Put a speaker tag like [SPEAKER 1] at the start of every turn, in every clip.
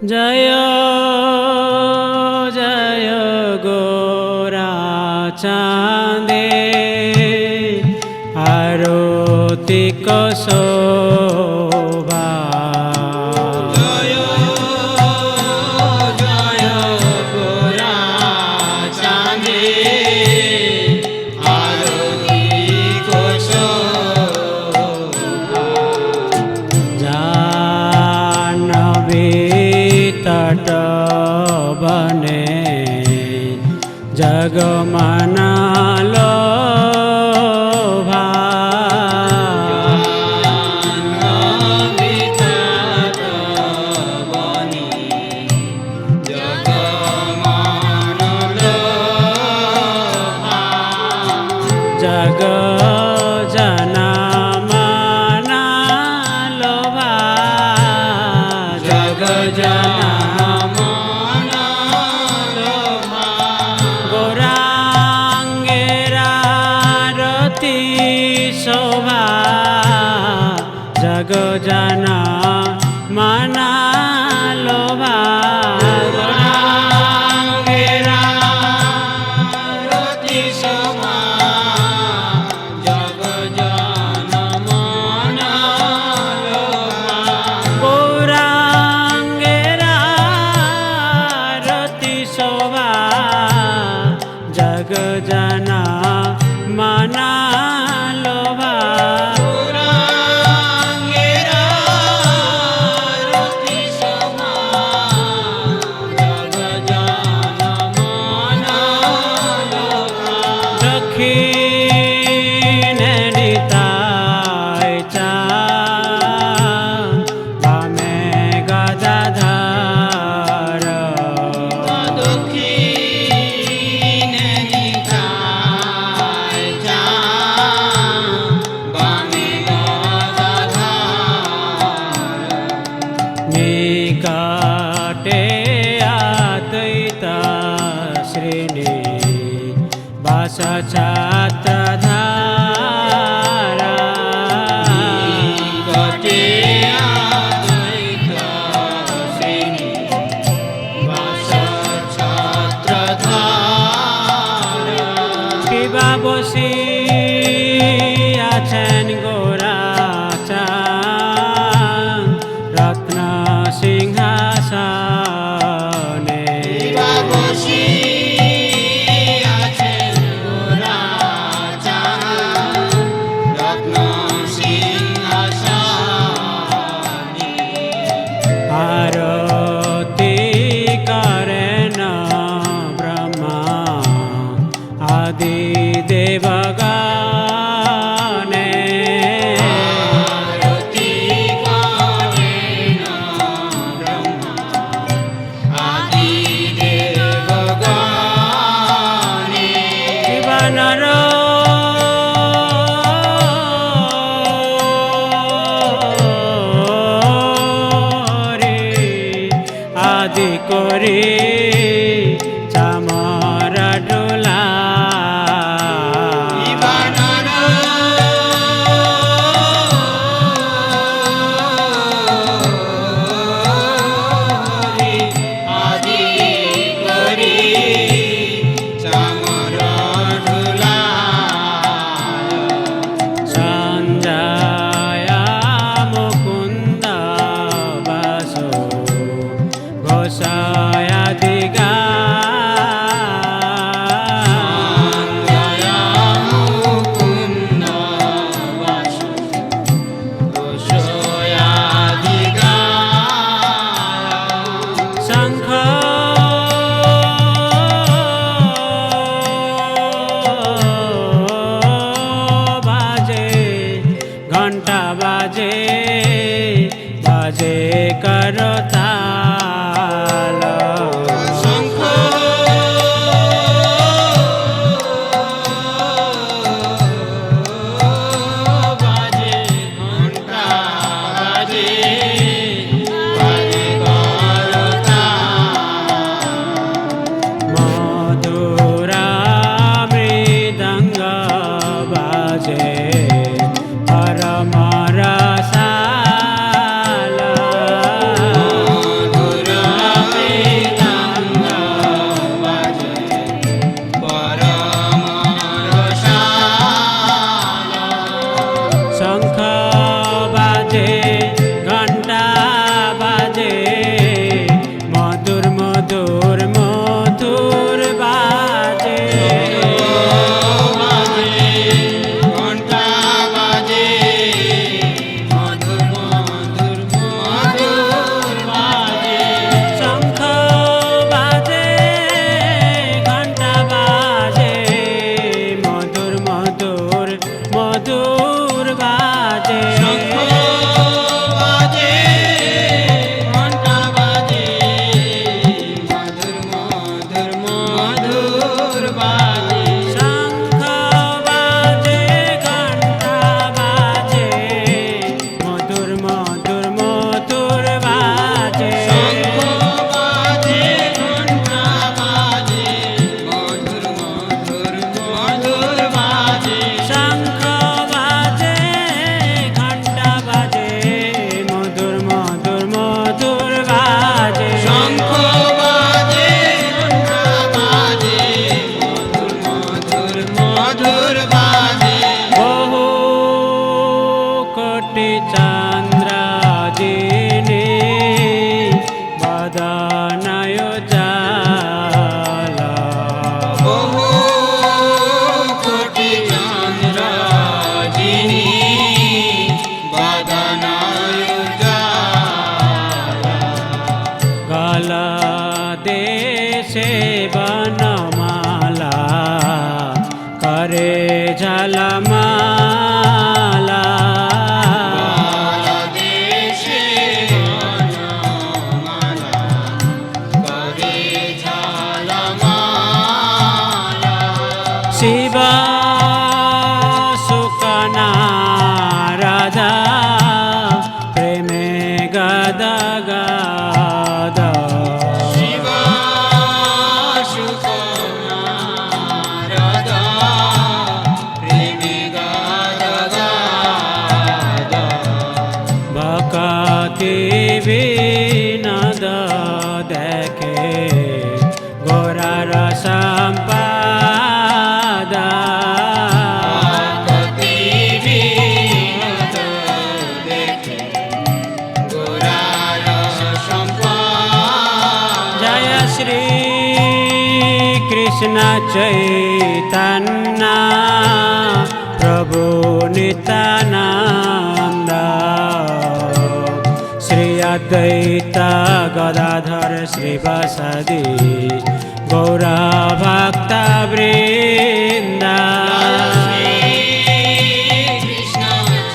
[SPEAKER 1] জয় জয় গোরা চাঁদে আরতি শোভা।
[SPEAKER 2] জয় জয় গোরা চাঁদে আরতি শোভা।
[SPEAKER 1] জাহ্নবী তট বনে জগমনালো জগ জনমনা লোভা। জগ
[SPEAKER 2] জনমনা লোভা।
[SPEAKER 1] গৌরাঙ্গের আরতি শোভা। জগ জনমনা লোভা।
[SPEAKER 2] গৌরাঙ্গের আরতি শোভা। জগ জনমনা লোভা।
[SPEAKER 1] গৌরাঙ্গের আরতি শোভা। জগ জনমনা লোভা।
[SPEAKER 2] গৌরাঙ্গের আরতি শোভা। জগ জনমনা লোভা।
[SPEAKER 1] দক্ষিণে নিতাই চাঁদ, বামে গদাধর।
[SPEAKER 2] দক্ষিণে নিতাই চাঁদ, বামে গদাধর।
[SPEAKER 1] নিকটে অদ্বৈত শ্রেণী বাস ছত্রধারা।
[SPEAKER 2] নিকটে অদ্বৈত শ্রেণী বাস ছত্রধারা।
[SPEAKER 1] কিবা বসি আছেন গোরা চাঁদ, রত্ন সিংহাসনে।
[SPEAKER 2] বসি আছেন গোরা চাঁদ, রত্ন সিংহাসনে।
[SPEAKER 1] আরতি করেন ব্রহ্মা আদি দেবগণে।
[SPEAKER 2] আরতি করেন ব্রহ্মা আদি দেবগণে।
[SPEAKER 1] জীবনর আদি করে চামর ডোলা।
[SPEAKER 2] জীবনর আদি করি চামর ঢোলা।
[SPEAKER 1] সঞ্জয় মুকুন্দ বাসো ঘোষয়াদি গা।
[SPEAKER 2] জয় মুকুন্দ বাসু ঘোষয়াধিকা।
[SPEAKER 1] শঙ্খ বাজে ঘণ্টা বাজে বাজে করতাল।
[SPEAKER 2] শঙ্খ বাজে ঘণ্টা বাজে বাজে করতাল।
[SPEAKER 1] মধুরা মৃদঙ্গ বাজে পরম রসাল। ঝলমালা
[SPEAKER 2] দেশে বনমালা করে ঝলমালা
[SPEAKER 1] শিব সুকনা রাধা প্রেমে গদা গদা
[SPEAKER 2] শিব সুকনা রাধা প্রেমে গাদা গাদা
[SPEAKER 1] ভকতি বিনোদ দেখে গোরার সম্পাদা
[SPEAKER 2] ভক্তি বিনোদ দেখে গোরার সম্পদ
[SPEAKER 1] জয় শ্রী কৃষ্ণ চৈতন্য প্রভু নিত্যানন্দ শ্রী অদ্বৈত গদাধর শ্রীবাসাদি গৌর ভক্ত বৃন্দ
[SPEAKER 2] কৃষ্ণ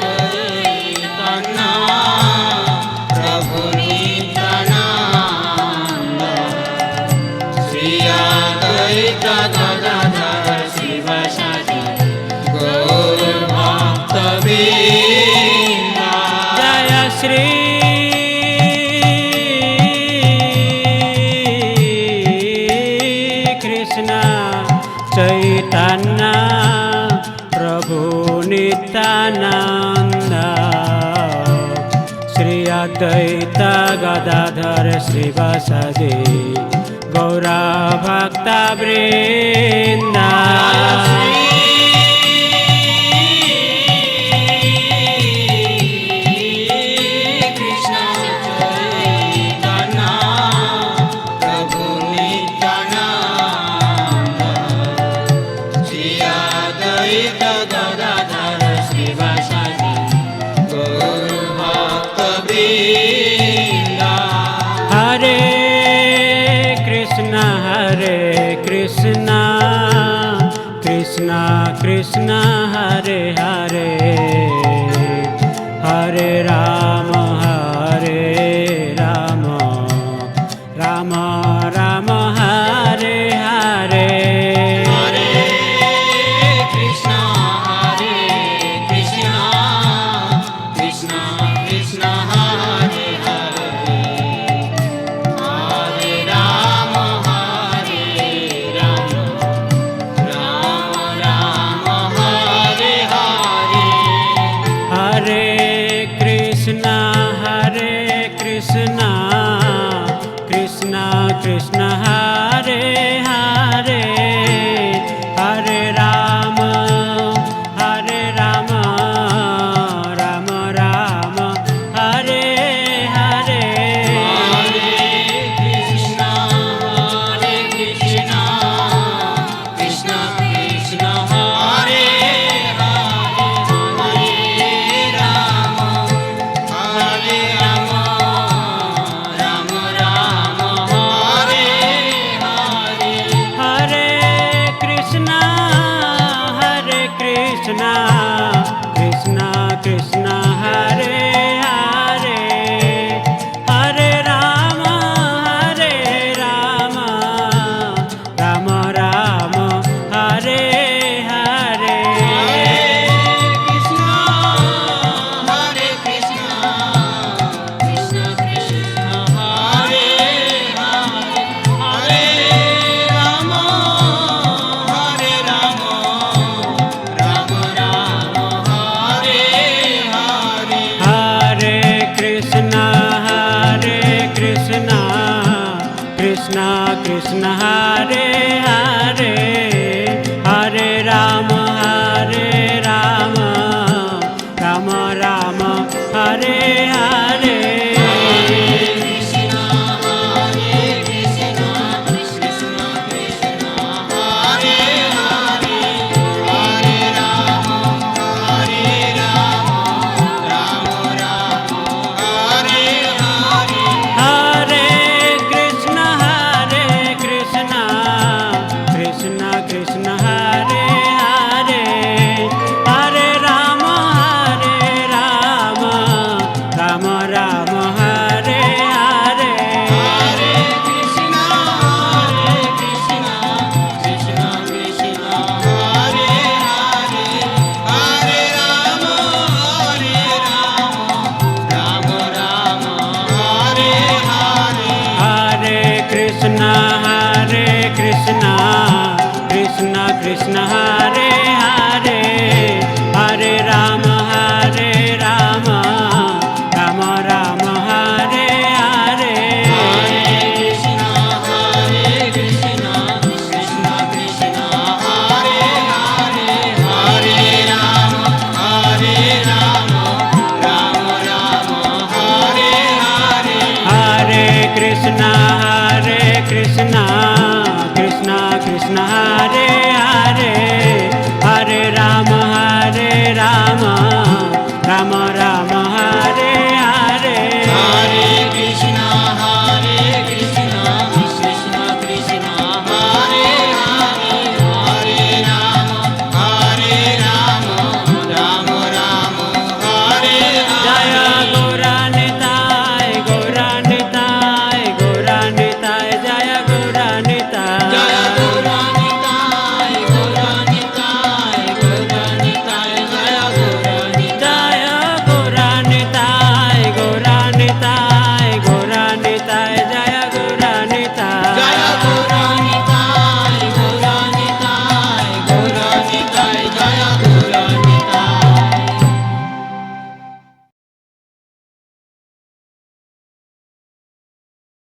[SPEAKER 2] চৈতন্য প্রভু নিত্যানন্দ শ্রী অদ্বৈত গদাধর শিবসাদি গৌর ভক্তবৃন্দ
[SPEAKER 1] জয় শ্রী কৃষ্ণ চৈতন্য প্রভু নিত্যানন্দ শ্রী অদ্বৈত গদাধর শ্রীবাসাদি গৌর ভক্ত বৃন্দ
[SPEAKER 2] কৃষ্ণ চৈতন্য প্রভু নিত্যানন্দ শ্রী অদ্বৈত গদাধর শ্রীবাসাদি গৌর ভক্তবৃন্দ
[SPEAKER 1] হরে কৃষ্ণ কৃষ্ণ কৃষ্ণ হরে হরে হরে রাম রাম রাম হরে হরে
[SPEAKER 2] হরে কৃষ্ণ কৃষ্ণ কৃষ্ণ হরে হরে হরে রাম রাম রাম হরে হরে
[SPEAKER 1] হরে কৃষ্ণ কৃষ্ণ কৃষ্ণ হরে হরে হরে রাম রাম রাম হরে হরে
[SPEAKER 2] হরে কৃষ্ণ কৃষ্ণ কৃষ্ণ হরে হরে হরে রাম রাম রাম হরে হরে
[SPEAKER 1] হরে কৃষ্ণ কৃষ্ণ কৃষ্ণ হরে হরে হরে রাম রাম রাম হরে হরে
[SPEAKER 2] কৃষ্ণ হরে কৃষ্ণ কৃষ্ণ কৃষ্ণ হরে হরে হরে রাম রাম হরে হরে
[SPEAKER 1] হরে কৃষ্ণ কৃষ্ণ কৃষ্ণ হরে হরে হরে রাম রাম রাম হরে হরে
[SPEAKER 2] কৃষ্ণ হরে Krishna Krishna Krishna Hare Hare Hare Ram Ram Hare Hare
[SPEAKER 1] Hare Krishna Krishna Hare Krishna Krishna Krishna Hare Hare Hare Rama Hare Rama Rama Rama Hare Hare
[SPEAKER 2] Krishna Hare Krishna Krishna Krishna Hare Hare Hare Rama Hare Rama Rama Rama Hare Hare
[SPEAKER 1] Hare Krishna Krishna Krishna Hare